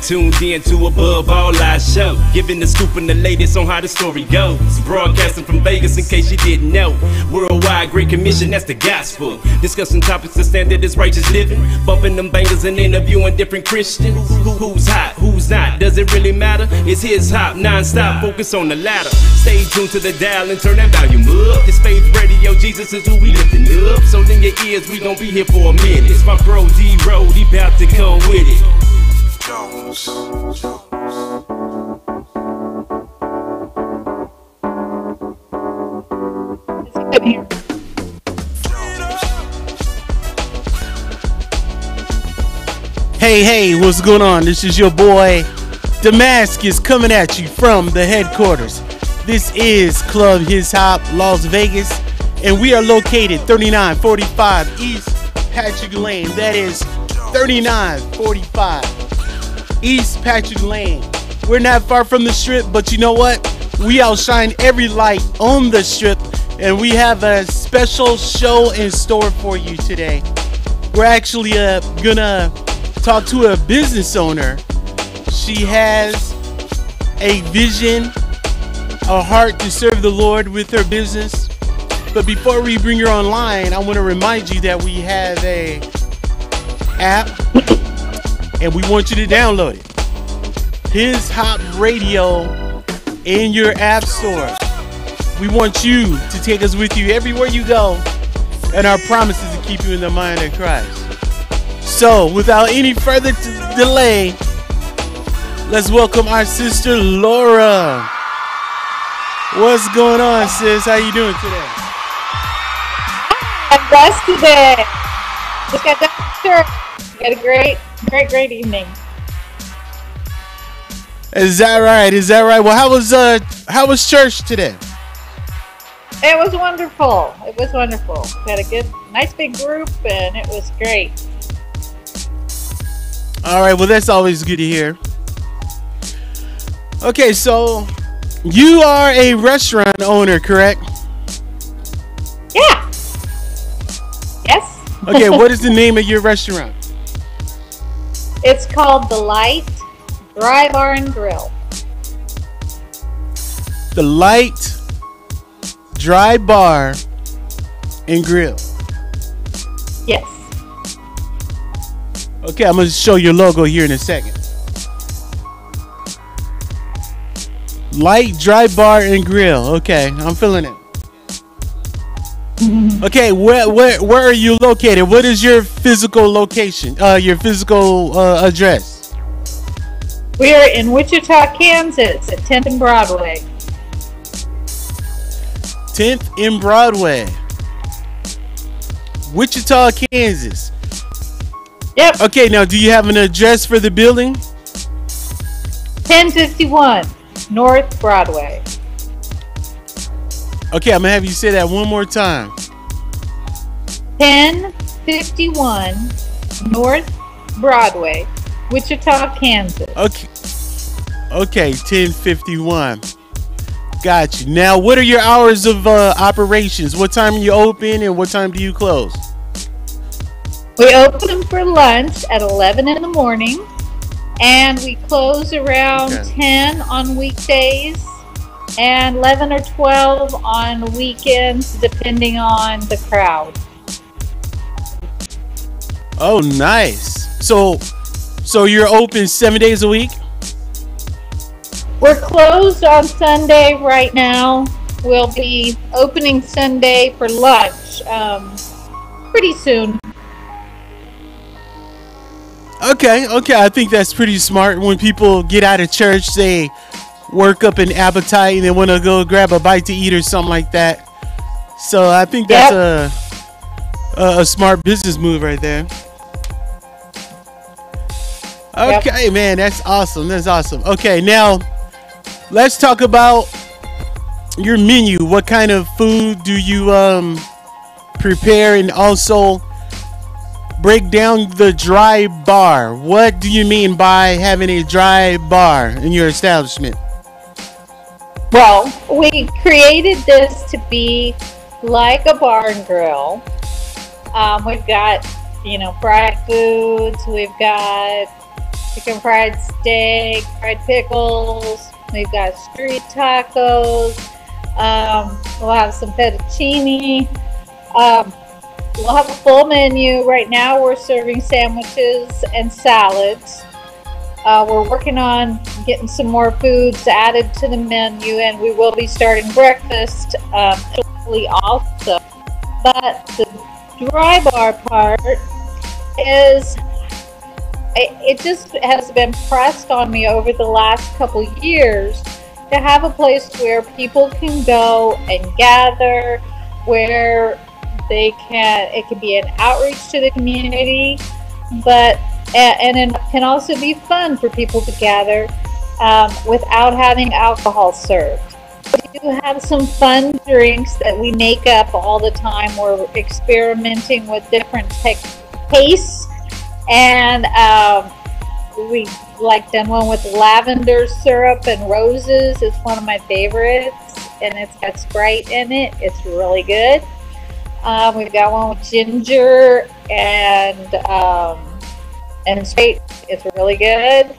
tuned in to Above All Our Show, giving the scoop and the latest on how the story goes. Broadcasting from Vegas in case you didn't know. Worldwide Great Commission, that's the gospel. Discussing topics that stand that is righteous living. Bumping them bangers and interviewing different Christians. Who's hot, who's not, does it really matter? It's his hop, non-stop, focus on the ladder. Stay tuned to the dial and turn that volume up. This Faith Radio, Jesus is who we lifting up. So in your ears, we gon' be here for a minute. It's my bro D-Road, he bout to come with it. Jones. Hey, what's going on? This is your boy Damascus coming at you from the headquarters. This is Club His Hop, Las Vegas, and we are located 3945 East Patrick Lane. That is 3945 East Patrick Lane. We're not far from the strip, but you know what? We outshine every light on the strip, and we have a special show in store for you today. We're actually gonna talk to a business owner. She has a vision, a heart to serve the Lord with her business. But before we bring her online, I want to remind you that we have a app, and we want you to download it. His Hop Radio in your app store. We want you to take us with you everywhere you go, and our promise is to keep you in the mind of Christ. So, without any further delay, let's welcome our sister Laura. What's going on, sis? How you doing today? I'm blessed today. Just got done with church. Got a great evening. Is that right? Well, how was church today? It was wonderful. We had a nice big group, and it was great. All right. Well, that's always good to hear. Okay, so you are a restaurant owner, correct? Yeah. Yes. Okay, what is the name of your restaurant? It's called The Light Dry Bar and Grill. The Light Dry Bar and Grill. Yes. Okay, I'm going to show your logo here in a second. Light Dry Bar and Grill. Okay, I'm feeling it. Okay, where are you located? What is your physical location? Your physical address? We are in Wichita, Kansas, at 10th and Broadway. 10th and Broadway. Wichita, Kansas. Yep. Okay, now do you have an address for the building? 1051 North Broadway. Okay, I'm going to have you say that one more time. 1051 North Broadway, Wichita, Kansas. Okay, 1051. Got you. Now, what are your hours of operations? What time are you open and what time do you close? We open for lunch at 11 in the morning, and we close around 10 on weekdays and 11 or 12 on weekends, depending on the crowd. Oh, nice. So you're open 7 days a week? We're closed on Sunday right now. We'll be opening Sunday for lunch pretty soon. Okay. I think that's pretty smart. When people get out of church, they work up an appetite and they want to go grab a bite to eat or something like that. So I think that's a smart business move right there. Okay, man, that's awesome. Okay, now let's talk about your menu. What kind of food do you prepare, and also break down the dry bar. What do you mean by having a dry bar in your establishment? Well, we created this to be like a bar and grill. We've got, fried foods. We've got chicken fried steak, fried pickles. We've got street tacos. We'll have some fettuccine. We'll have a full menu. Right now we're serving sandwiches and salads. We're working on getting some more foods added to the menu, and we will be starting breakfast shortly also. But the dry bar part is, it just has been pressed on me over the last couple years to have a place where people can go and gather, where it can be an outreach to the community, and it can also be fun for people to gather without having alcohol served. We do have some fun drinks that we make up all the time. We're experimenting with different tastes, and we like done one with lavender syrup and roses. It's one of my favorites, and it's got Sprite in it. It's really good. We've got one with ginger and Sprite. It's really good.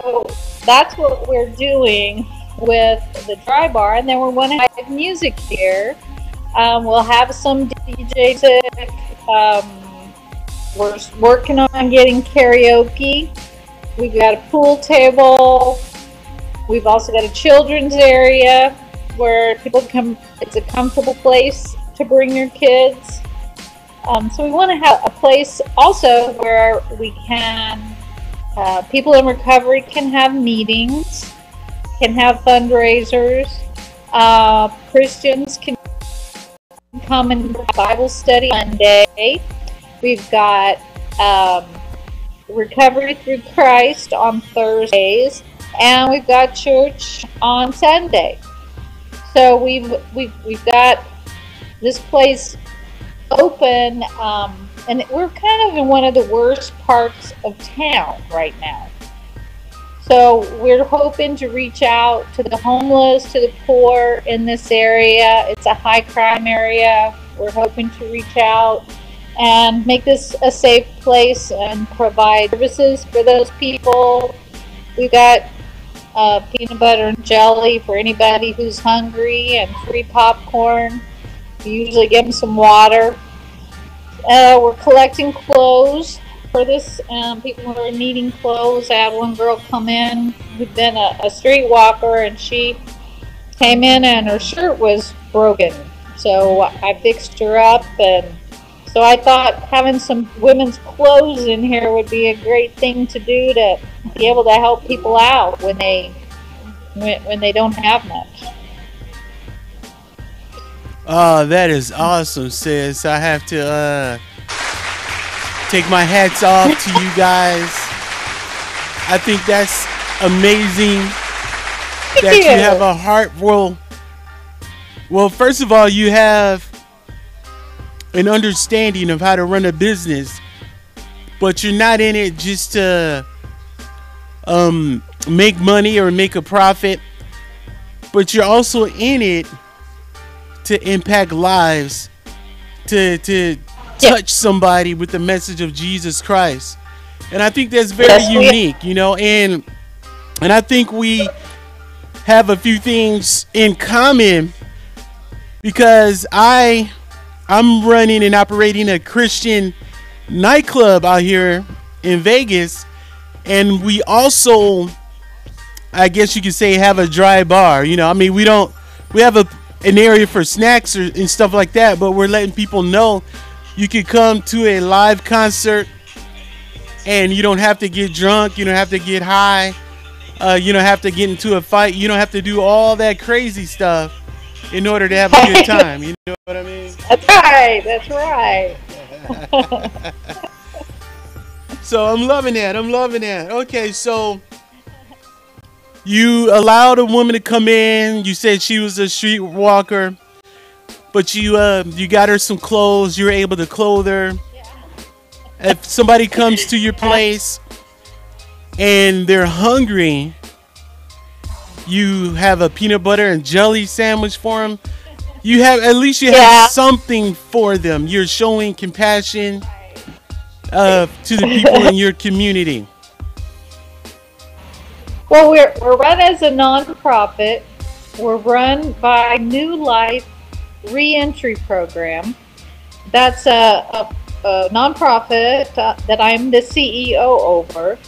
So that's what we're doing with the dry bar, and then we're going to have music here. We'll have some DJ music. We're working on getting karaoke. We've got a pool table. We've also got a children's area where people can come. It's a comfortable place to bring your kids. So we want to have a place also where we can, people in recovery can have meetings, can have fundraisers. Christians can come and Bible study Monday. We've got Recovery Through Christ on Thursdays, and we've got church on Sunday. So we've got this place open, and we're kind of in one of the worst parts of town right now. So we're hoping to reach out to the homeless, to the poor in this area. It's a high crime area. We're hoping to reach out and make this a safe place and provide services for those people. We've got peanut butter and jelly for anybody who's hungry, and free popcorn. We usually give them some water. We're collecting clothes for this. People who are needing clothes. I had one girl come in who'd been a street walker, and she came in and her shirt was broken. So I fixed her up, and so I thought having some women's clothes in here would be a great thing to do to be able to help people out when they don't have much. Oh, that is awesome, sis. I have to take my hats off to you guys. I think that's amazing that you have a heart. Well, first of all, you have an understanding of how to run a business, but you're not in it just to make money or make a profit, but you're also in it to impact lives, to touch somebody with the message of Jesus Christ. And I think that's very unique, you know, and I think we have a few things in common, because I'm running and operating a Christian nightclub out here in Vegas, and we also, I guess you could say, have a dry bar. You know, I mean, we have an area for snacks and stuff like that, but we're letting people know you can come to a live concert and you don't have to get drunk, you don't have to get high, you don't have to get into a fight, you don't have to do all that crazy stuff in order to have a good time. You know what I mean? That's right. That's right. So I'm loving that. Okay, so you allowed a woman to come in. You said she was a street walker, but you got her some clothes. You were able to clothe her. If somebody comes to your place and they're hungry, you have a peanut butter and jelly sandwich for them. You have have something for them. You're showing compassion to the people in your community. Well, we're run as a nonprofit. We're run by New Life Reentry Program. That's a nonprofit that I'm the CEO over.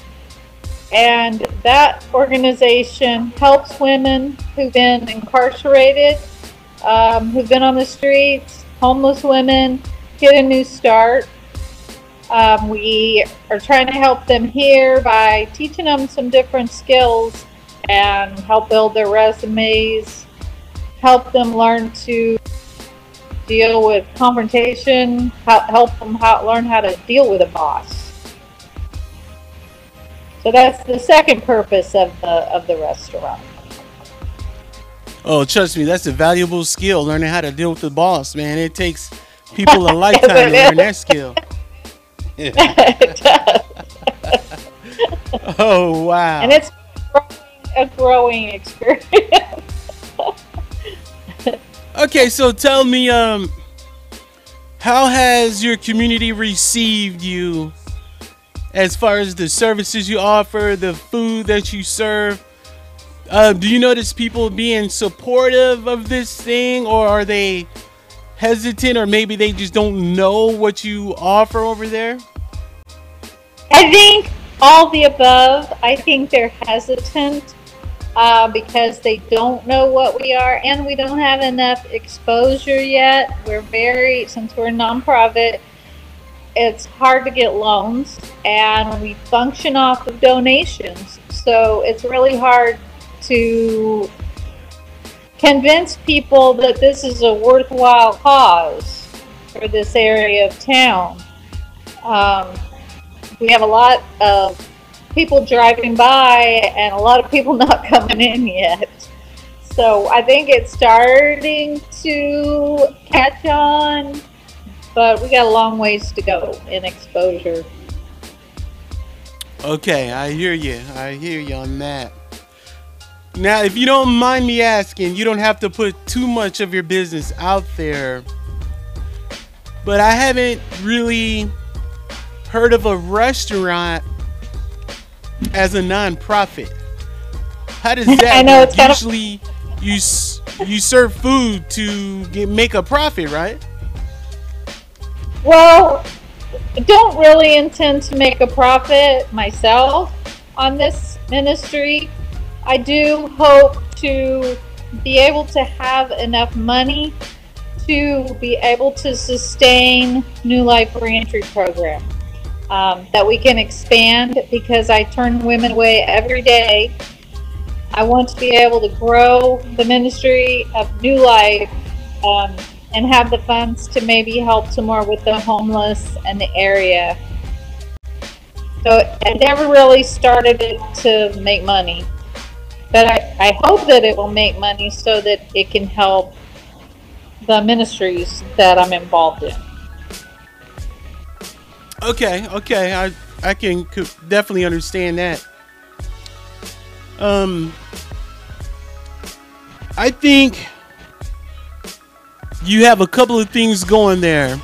And that organization helps women who've been incarcerated, who've been on the streets, homeless women, get a new start. We are trying to help them here by teaching them some different skills and help build their resumes, help them learn to deal with confrontation, help them learn how to deal with a boss. So that's the second purpose of the restaurant. Oh, trust me, that's a valuable skill, learning how to deal with the boss, man. It takes people a lifetime to learn that skill. It does. Oh, wow. And it's a growing experience. Okay, so tell me, how has your community received you as far as the services you offer, the food that you serve? Do you notice people being supportive of this thing, or are they hesitant, or maybe they just don't know what you offer over there? I think all the above. I think they're hesitant because they don't know what we are, and we don't have enough exposure yet. Since we're a nonprofit, it's hard to get loans, and we function off of donations. So it's really hard to convince people that this is a worthwhile cause for this area of town. We have a lot of people driving by and a lot of people not coming in yet. So I think it's starting to catch on, but we got a long ways to go in exposure. Okay, I hear you. I hear you on that. Now, if you don't mind me asking, you don't have to put too much of your business out there, but I haven't really heard of a restaurant as a nonprofit. How does that I know, work? it's Usually you serve food to make a profit, right? Well, I don't really intend to make a profit myself on this ministry. I do hope to be able to have enough money to be able to sustain New Life Reentry Program, that we can expand, because I turn women away every day. I want to be able to grow the ministry of New Life and have the funds to maybe help some more with the homeless and the area. So I never really started it to make money, but I hope that it will make money so that it can help the ministries that I'm involved in. Okay, I can definitely understand that. I think you have a couple of things going there,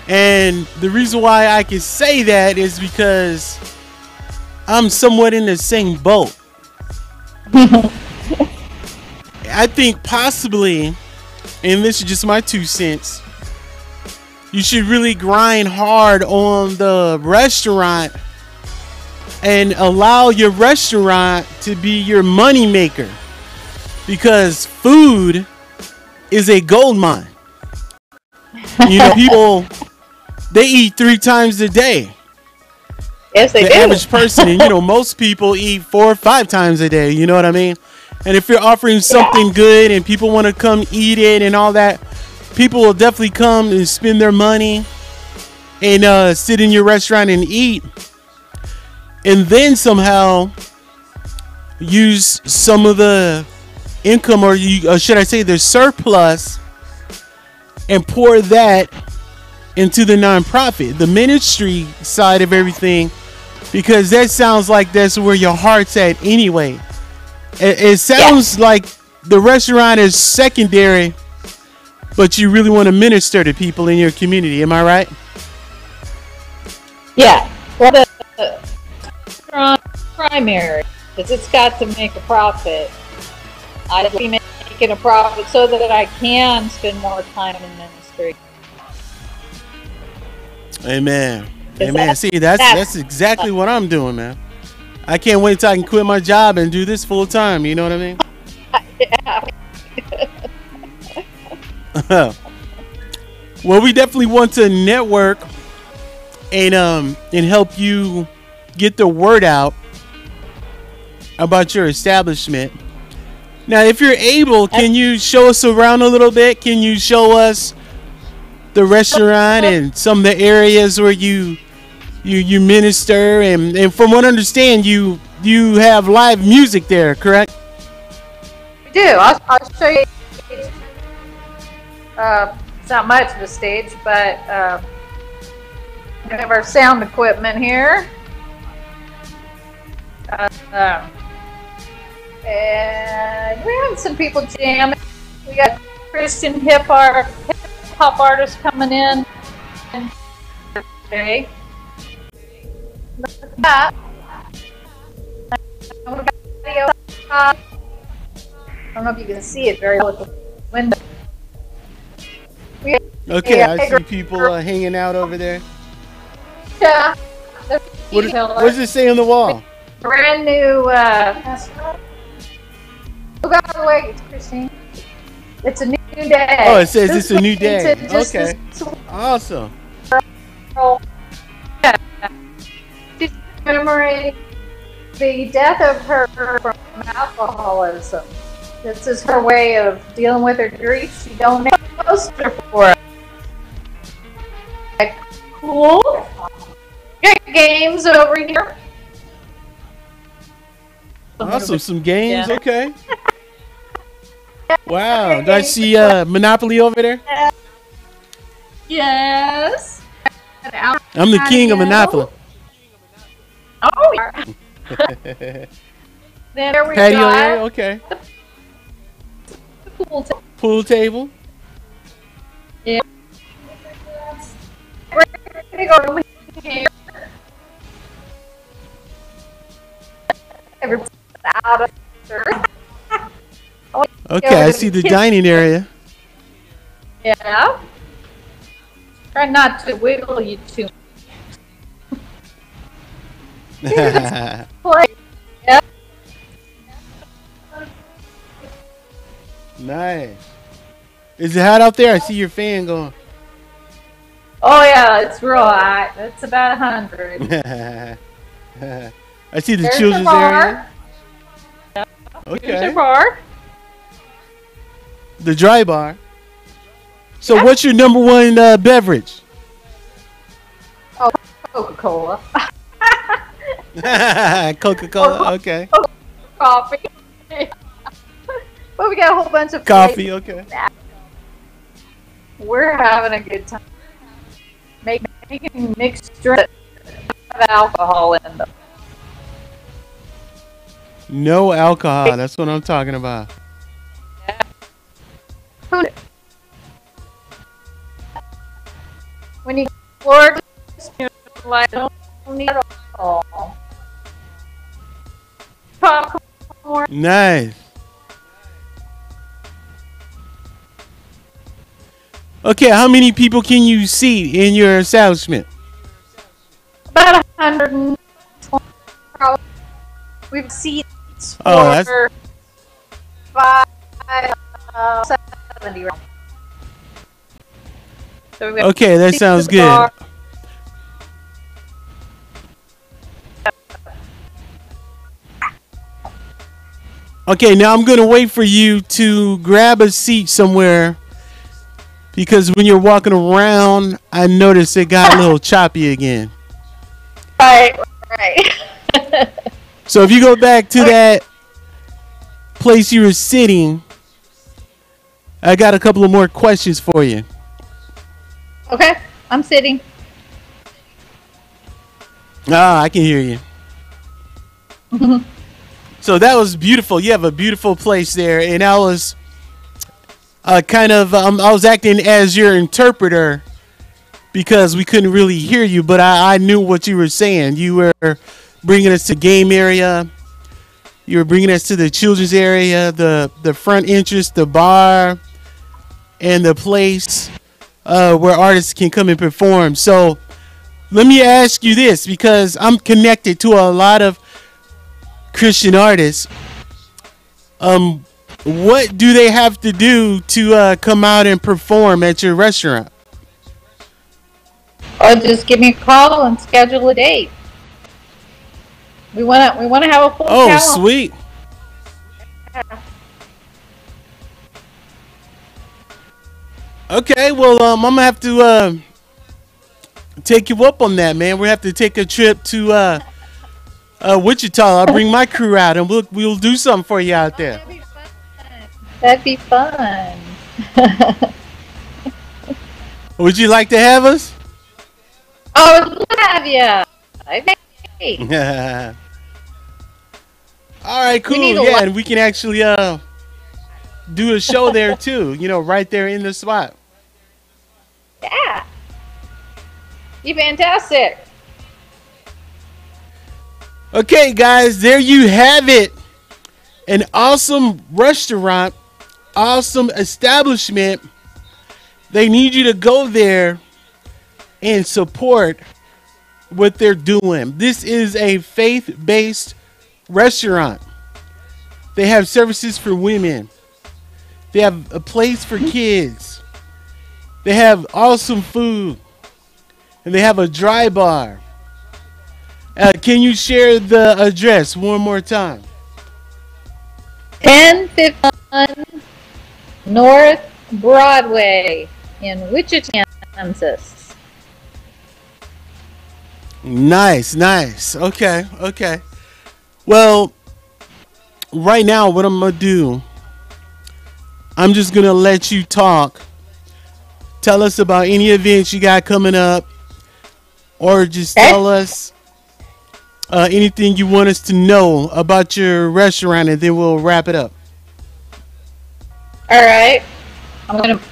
and the reason why I can say that is because I'm somewhat in the same boat. I think possibly, and this is just my 2 cents, you should really grind hard on the restaurant and allow your restaurant to be your money maker, because food is a gold mine. You know, people, they eat 3 times a day. Yes, they do. The average person, and most people eat 4 or 5 times a day. You know what I mean? And if you're offering something good and people want to come eat it and all that, people will definitely come and spend their money and sit in your restaurant and eat, and then somehow use some of the income, or should I say the surplus, and pour that into the nonprofit, the ministry side of everything, because that sounds like that's where your heart's at anyway. It sounds like the restaurant is secondary, but you really want to minister to people in your community. Am I right? Yeah. Well, the restaurant primary. because it's got to make a profit. I'd be making a profit so that I can spend more time in ministry. Amen. Amen. See, that's exactly what I'm doing, man. I can't wait till I can quit my job and do this full time. You know what I mean? Yeah. Well, we definitely want to network and help you get the word out about your establishment. Now, if you're able, can you show us around a little bit? Can you show us the restaurant and some of the areas where you minister? And from what I understand, you have live music there, correct? We do. I'll show you. It's not much of a stage, but we have our sound equipment here. And we have some people jamming. We got Christian hip hop artists coming in. Okay. That. I don't know if you can see it very well at the window. Okay, I see people hanging out over there. Yeah. What does it say on the wall? Brand new. Look out of the way, Christine. It's a new day. Oh, it says it's a new day. Okay. Awesome. Yeah. She's commemorating the death of her from alcoholism. This is her way of dealing with her grief. She donated a poster for it. Cool. Got games over here. Awesome, some games. Yeah. Okay. Wow. Do I see Monopoly over there? Yes. I'm the king of Monopoly. Oh, yeah. There we Patio go. area. Okay. Pool table. Yeah. We're gonna go over here. Everybody's out of here. Okay, I see the dining area. Yeah. Try not to wiggle you too much. Yep. Nice. Is it hot out there? I see your fan going. Oh yeah, it's real hot. It's about 100. I see the There's children's area. Yep. Okay. There's your bar. The dry bar. So Yeah. what's your number one beverage? Oh, Coca-Cola. Coca-Cola, okay. Coffee. But we got a whole bunch of Coffee, okay. We're having a good time. Making mixed drinks of alcohol in them. No alcohol, that's what I'm talking about. When you Lord, like don't need alcohol. Popcorn. Nice. Okay, how many people can you seat in your establishment? About 120. Probably. We've seats Oh, for 5, 70. So we have Okay, that seats sounds at the good. bar. Okay, now I'm going to wait for you to grab a seat somewhere because when you're walking around, I noticed it got a little choppy again. Right. So if you go back to that place you were sitting, I got a couple of more questions for you. Okay, I'm sitting. Ah, I can hear you. So that was beautiful. You have a beautiful place there, and I was I was acting as your interpreter because we couldn't really hear you, but I knew what you were saying. You were bringing us to game area. You were bringing us to the children's area, the front entrance, the bar, and the place where artists can come and perform. So let me ask you this, because I'm connected to a lot of Christian artists. What do they have to do to come out and perform at your restaurant? Or just give me a call and schedule a date. We wanna have a full calendar. Sweet. Okay, well, I'm gonna have to take you up on that, man. We have to take a trip to Wichita. I'll bring my crew out, and we'll do something for you out there. That'd be fun. Would you like to have us? I would love to have you. Okay. All right, cool. Yeah, and we can actually do a show there too. You know, right there in the spot. Yeah. You fantastic. Okay, guys, there you have it. An awesome restaurant, awesome establishment. They need you to go there and support what they're doing. This is a faith-based restaurant. They have services for women. They have a place for kids. They have awesome food. And they have a dry bar. Can you share the address one more time? 1051 North Broadway in Wichita, Kansas. Nice. Okay. Well, right now, what I'm going to do, I'm just going to let you talk. Tell us about any events you got coming up, or just tell us anything you want us to know about your restaurant, and then we'll wrap it up. All right. I'm going to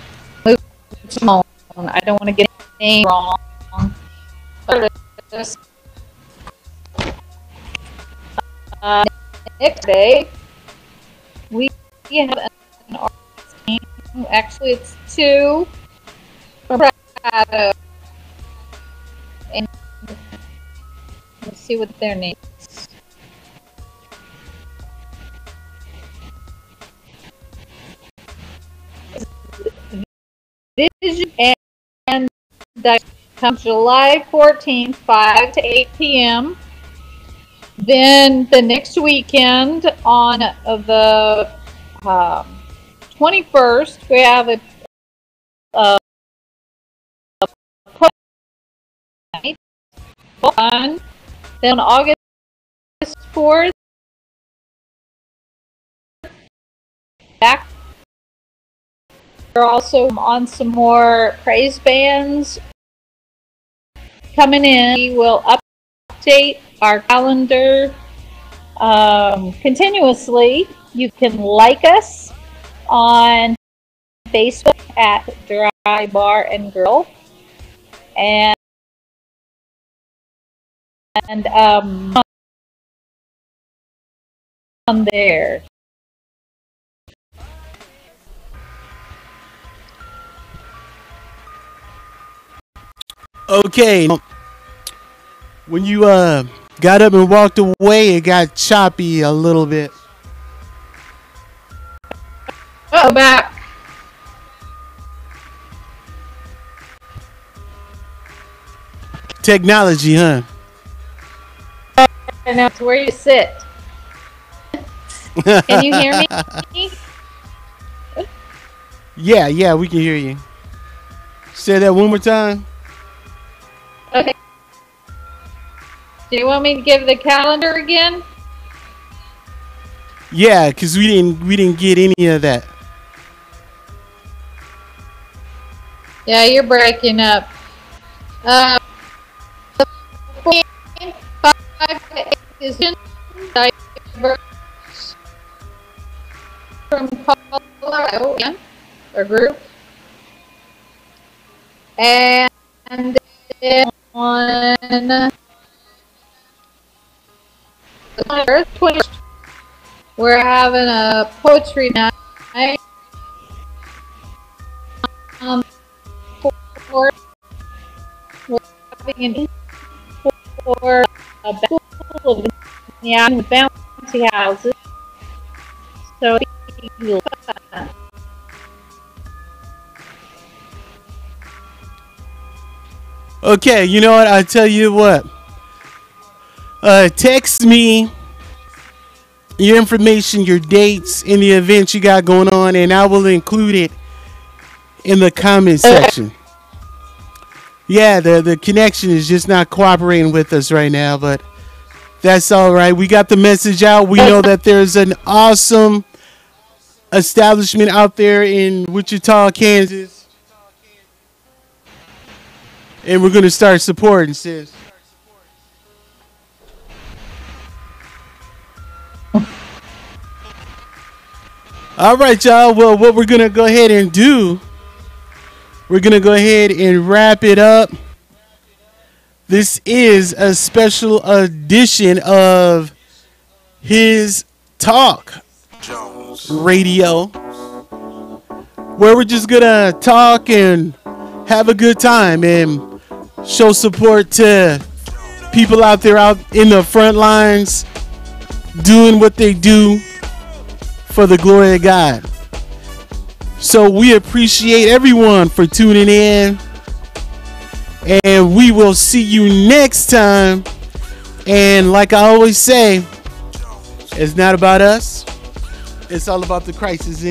move to Simone. I don't want to get anything wrong. Next day, we have an artist team. Actually, it's two from Colorado. And let's see what their name is. Vision and that comes July 14th, 5 to 8 p.m. Then the next weekend on the 21st, we have a night. Then on August 4th, back. We're also on some more praise bands coming in. We will update our calendar continuously. You can like us on Facebook at Dry Bar and Grill, and on there. Okay. When you got up and walked away, it got choppy a little bit. Oh, back. Technology, huh? And that's where you sit. Can you hear me? Yeah, we can hear you. Say that one more time. Okay. Do you want me to give the calendar again? Yeah, because we didn't get any of that. Yeah, you're breaking up. 5 to 8 is diverse from Colorado, or group. And then on the 21st, We're having a poetry night. We're having an for a school of bouncy houses. So okay, you know what? I tell you what. Text me your information, your dates, and the events you got going on, and I will include it in the comment section. Yeah, the connection is just not cooperating with us right now, but that's all right. We got the message out. We know that there's an awesome establishment out there in Wichita, Kansas, and we're going to start supporting, sis. All right, y'all. Well, what we're going to go ahead and do, we're going to go ahead and wrap it up. This is a special edition of His Talk Radio, where we're just going to talk and have a good time and show support to people out there out in the front lines doing what they do for the glory of God. So we appreciate everyone for tuning in, and we will see you next time. And like I always say, it's not about us, it's all about the crisis in